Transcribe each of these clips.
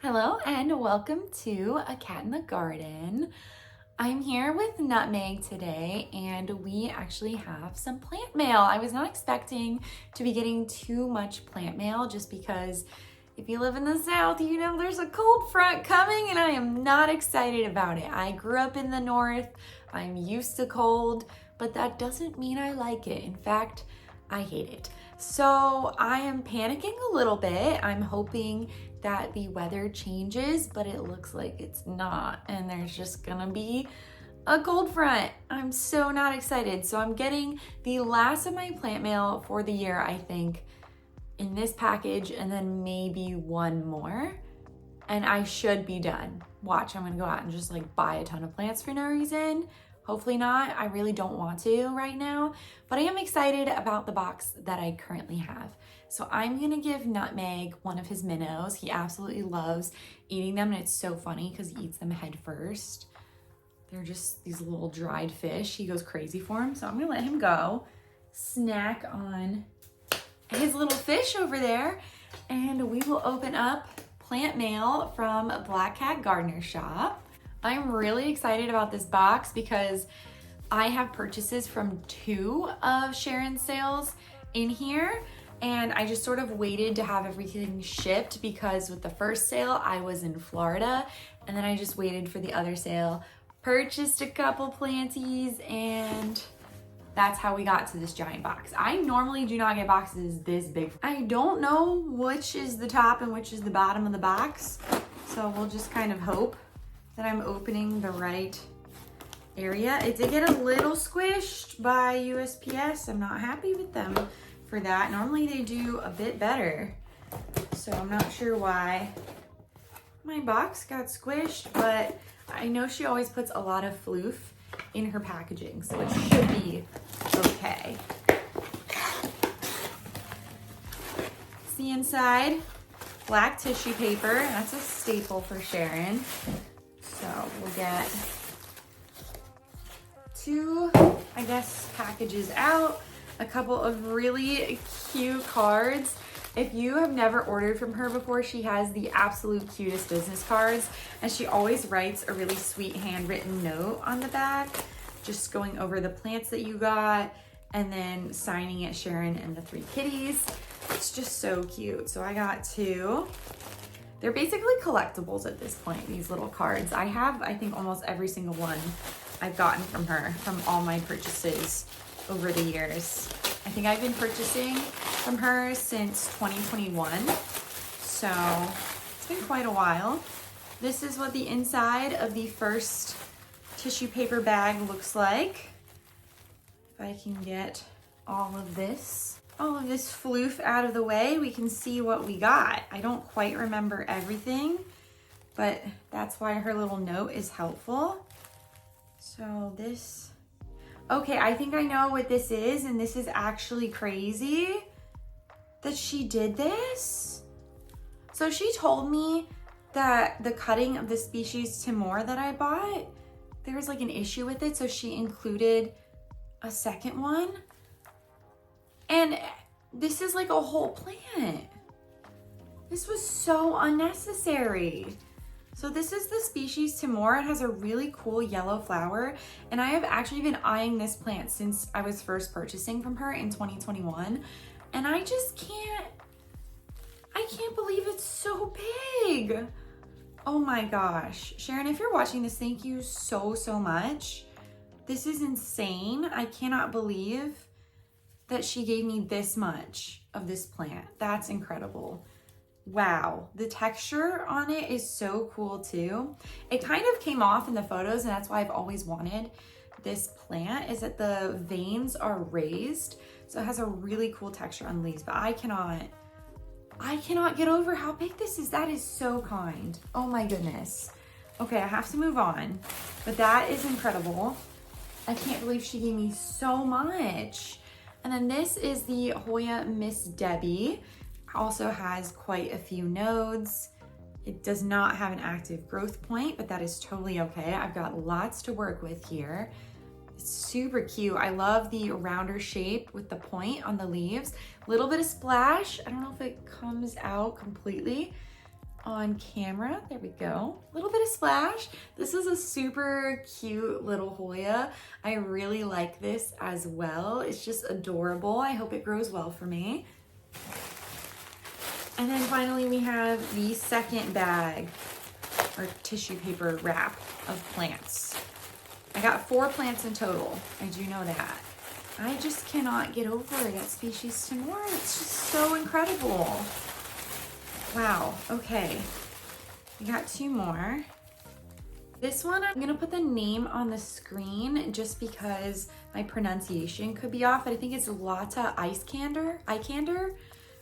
Hello and welcome to A Cat in the Garden. I'm here with Nutmeg today and we actually have some plant mail. I was not expecting to be getting too much plant mail just because if you live in the South, you know there's a cold front coming and I am not excited about it. I grew up in the North, I'm used to cold, but that doesn't mean I like it. In fact, I hate it. So I am panicking a little bit. I'm hoping that the weather changes, but it looks like it's not. And there's just gonna be a cold front. I'm so not excited. So I'm getting the last of my plant mail for the year, I think, in this package, and then maybe one more. And I should be done. Watch, I'm gonna go out and just like buy a ton of plants for no reason. Hopefully not. I really don't want to right now, but I am excited about the box that I currently have. So I'm gonna give Nutmeg one of his minnows. He absolutely loves eating them, and it's so funny because he eats them head first. They're just these little dried fish. He goes crazy for them, so I'm gonna let him go, snack on his little fish over there, and we will open up plant mail from BlackCatGardenerShop. I'm really excited about this box because I have purchases from two of Sharon's sales in here, and I just sort of waited to have everything shipped because with the first sale I was in Florida, and then I just waited for the other sale, purchased a couple planties, and that's how we got to this giant box. I normally do not get boxes this big. I don't know which is the top and which is the bottom of the box, so we'll just kind of hope that I'm opening the right area. It did get a little squished by USPS. I'm not happy with them for that. Normally they do a bit better, so I'm not sure why my box got squished, but I know she always puts a lot of floof in her packaging, so it should be okay. See inside, black tissue paper. That's a staple for Sharon. So we'll get two, I guess, packages out, a couple of really cute cards. If you have never ordered from her before, she has the absolute cutest business cards, and she always writes a really sweet handwritten note on the back, just going over the plants that you got and then signing it Sharon and the three kitties. It's just so cute. So I got two. They're basically collectibles at this point, these little cards. I have, I think, almost every single one I've gotten from her, from all my purchases over the years. I think I've been purchasing from her since 2021, so it's been quite a while. This is what the inside of the first tissue paper bag looks like. If I can get all of this floof out of the way, we can see what we got. I don't quite remember everything, but that's why her little note is helpful. So this, okay, I think I know what this is, and this is actually crazy that she did this. So she told me that the cutting of the species Timor that I bought, there was like an issue with it, so she included a second one. And this is like a whole plant. This was so unnecessary. So this is the species Timor. It has a really cool yellow flower, and I have actually been eyeing this plant since I was first purchasing from her in 2021, and I just can't believe it's so big. Oh my gosh. Sharon, if you're watching this, thank you so much. This is insane. I cannot believe that she gave me this much of this plant. That's incredible. Wow, the texture on it is so cool too. It kind of came off in the photos, and that's why I've always wanted this plant, is that the veins are raised. So it has a really cool texture on the leaves, but I cannot get over how big this is. That is so kind. Oh my goodness. Okay, I have to move on, but that is incredible. I can't believe she gave me so much. And then this is the Hoya Miss Debbie. Also has quite a few nodes. It does not have an active growth point, but that is totally okay. I've got lots to work with here. It's super cute. I love the rounder shape with the point on the leaves. Little bit of splash. I don't know if it comes out completely. on camera. There we go. A little bit of splash. This is a super cute little Hoya. I really like this as well. It's just adorable. I hope it grows well for me. And then finally we have the second bag or tissue paper wrap of plants. I got 4 plants in total. I do know that. I just cannot get over that species timor. It's just so incredible. Wow, okay. We got 2 more. This one, I'm gonna put the name on the screen just because my pronunciation could be off, but I think it's Lata Ikander.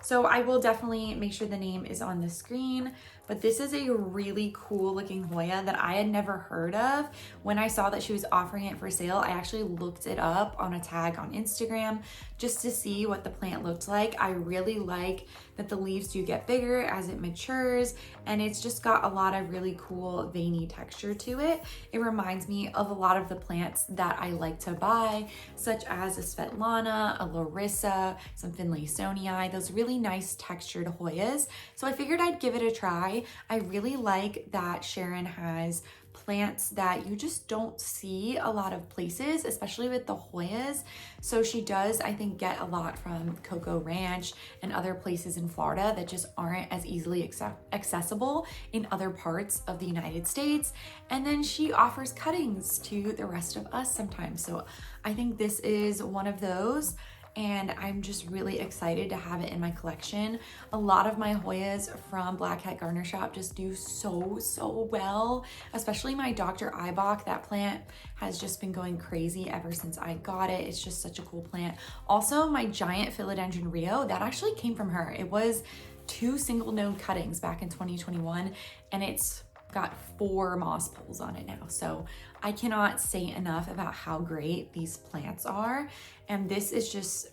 So I will definitely make sure the name is on the screen, but this is a really cool looking Hoya that I had never heard of. When I saw that she was offering it for sale, I actually looked it up on a tag on Instagram just to see what the plant looked like. I really like that the leaves do get bigger as it matures, and it's just got a lot of really cool veiny texture to it. It reminds me of a lot of the plants that I like to buy, such as a Svetlana, a Larissa, some Finlaysonii, those really nice textured Hoyas. So I figured I'd give it a try. I really like that Sharon has plants that you just don't see a lot of places, especially with the Hoyas. So she does, I think, get a lot from Cocoa Ranch and other places in Florida that just aren't as easily accessible in other parts of the United States. And then she offers cuttings to the rest of us sometimes. So I think this is one of those, and I'm just really excited to have it in my collection. A lot of my Hoyas from BlackCatGardenerShop just do so well, especially my Dr. Ibach. That plant has just been going crazy ever since I got it. It's just such a cool plant. Also, my giant Philodendron Rio, that actually came from her. It was 2 single node cuttings back in 2021, and it's got 4 moss poles on it now. So I cannot say enough about how great these plants are. And this is just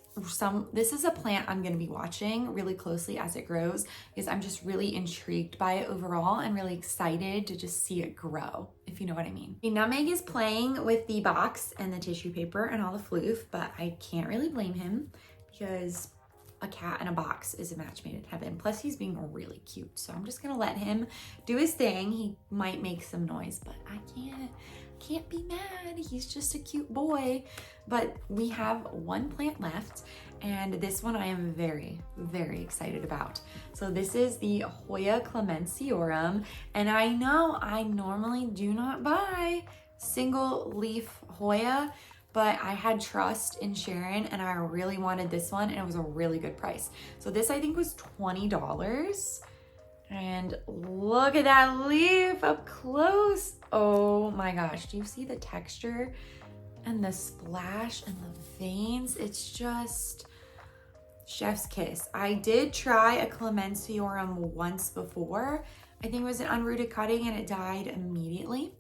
this is a plant I'm gonna be watching really closely as it grows, because I'm just really intrigued by it overall and really excited to just see it grow, if you know what I mean. Okay, Nutmeg is playing with the box and the tissue paper and all the floof, but I can't really blame him because a cat in a box is a match made in heaven. Plus he's being really cute. So I'm just gonna let him do his thing. He might make some noise, but I can't be mad. He's just a cute boy. But we have 1 plant left, and this one I am very excited about. So this is the Hoya Clemenciorum, and I know I normally do not buy single leaf Hoya, but I had trust in Sharon and I really wanted this one, and it was a really good price. So this I think was $20. And look at that leaf up close. Oh my gosh, do you see the texture and the splash and the veins? It's just chef's kiss. I did try a Clemenciorum once before. I think it was an unrooted cutting and it died immediately.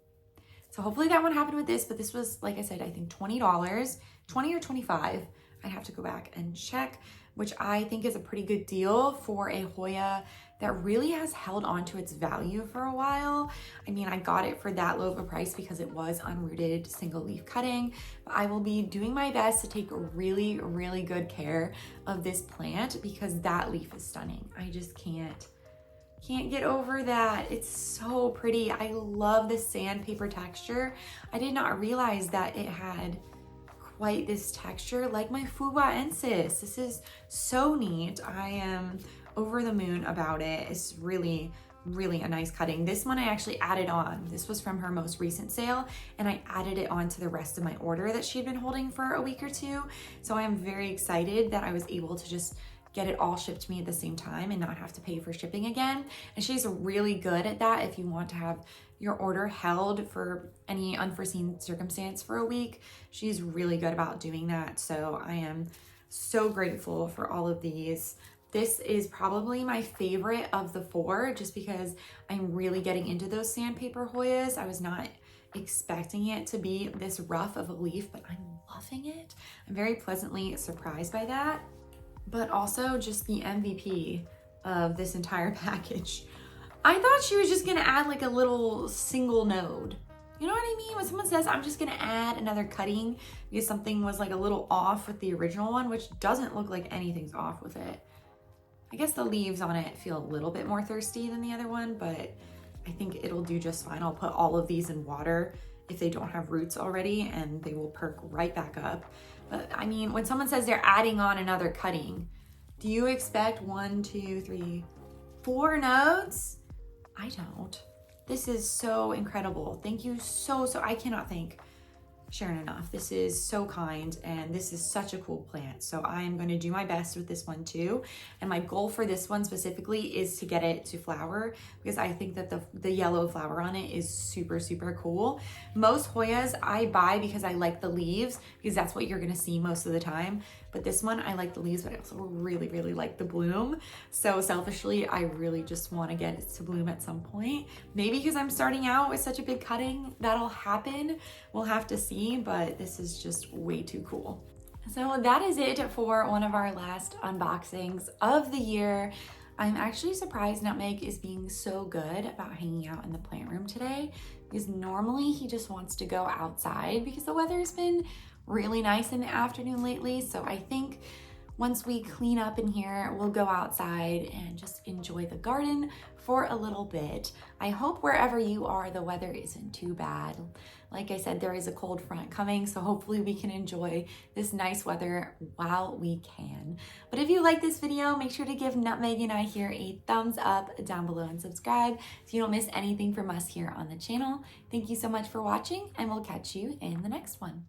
So hopefully that won't happen with this, but this was, like I said, I think $20, 20 or 25. I'd have to go back and check, which I think is a pretty good deal for a Hoya that really has held on to its value for a while. I mean, I got it for that low of a price because it was unrooted single leaf cutting, but I will be doing my best to take really good care of this plant because that leaf is stunning. I just can't get over that. It's so pretty. I love the sandpaper texture. I did not realize that it had quite this texture like my Fuwaensis. This is so neat. I am over the moon about it. It's really a nice cutting. This one I actually added on. This was from her most recent sale, and I added it on to the rest of my order that she had been holding for a week or 2. So I am very excited that I was able to just get it all shipped to me at the same time and not have to pay for shipping again. And she's really good at that if you want to have your order held for any unforeseen circumstance for a week. She's really good about doing that. So I am so grateful for all of these. This is probably my favorite of the 4 just because I'm really getting into those sandpaper Hoyas. I was not expecting it to be this rough of a leaf, but I'm loving it. I'm very pleasantly surprised by that. But also just the MVP of this entire package. I thought she was just gonna add like a little single node. You know what I mean? When someone says, I'm just gonna add another cutting because something was like a little off with the original one, which doesn't look like anything's off with it. I guess the leaves on it feel a little bit more thirsty than the other one, but I think it'll do just fine. I'll put all of these in water if they don't have roots already, and they will perk right back up. But I mean, when someone says they're adding on another cutting, do you expect 1, 2, 3, 4 nodes? I don't. This is so incredible. Thank you so, I cannot thank Sharon enough. This is so kind, and this is such a cool plant. So I am going to do my best with this one too. And my goal for this one specifically is to get it to flower, because I think that the yellow flower on it is super, super cool. Most Hoyas I buy because I like the leaves, because that's what you're going to see most of the time. But this one, I like the leaves, but I also really, really like the bloom. So selfishly, I really just want to get it to bloom at some point. Maybe because I'm starting out with such a big cutting, that'll happen. We'll have to see, but this is just way too cool. So that is it for one of our last unboxings of the year. I'm actually surprised Nutmeg is being so good about hanging out in the plant room today, because normally he just wants to go outside because the weather has been really nice in the afternoon lately. So I think once we clean up in here, we'll go outside and just enjoy the garden for a little bit. I hope wherever you are, the weather isn't too bad. Like I said, there is a cold front coming, so hopefully we can enjoy this nice weather while we can. But if you like this video, make sure to give Nutmeg and I here a thumbs up down below and subscribe so you don't miss anything from us here on the channel. Thank you so much for watching, and we'll catch you in the next one.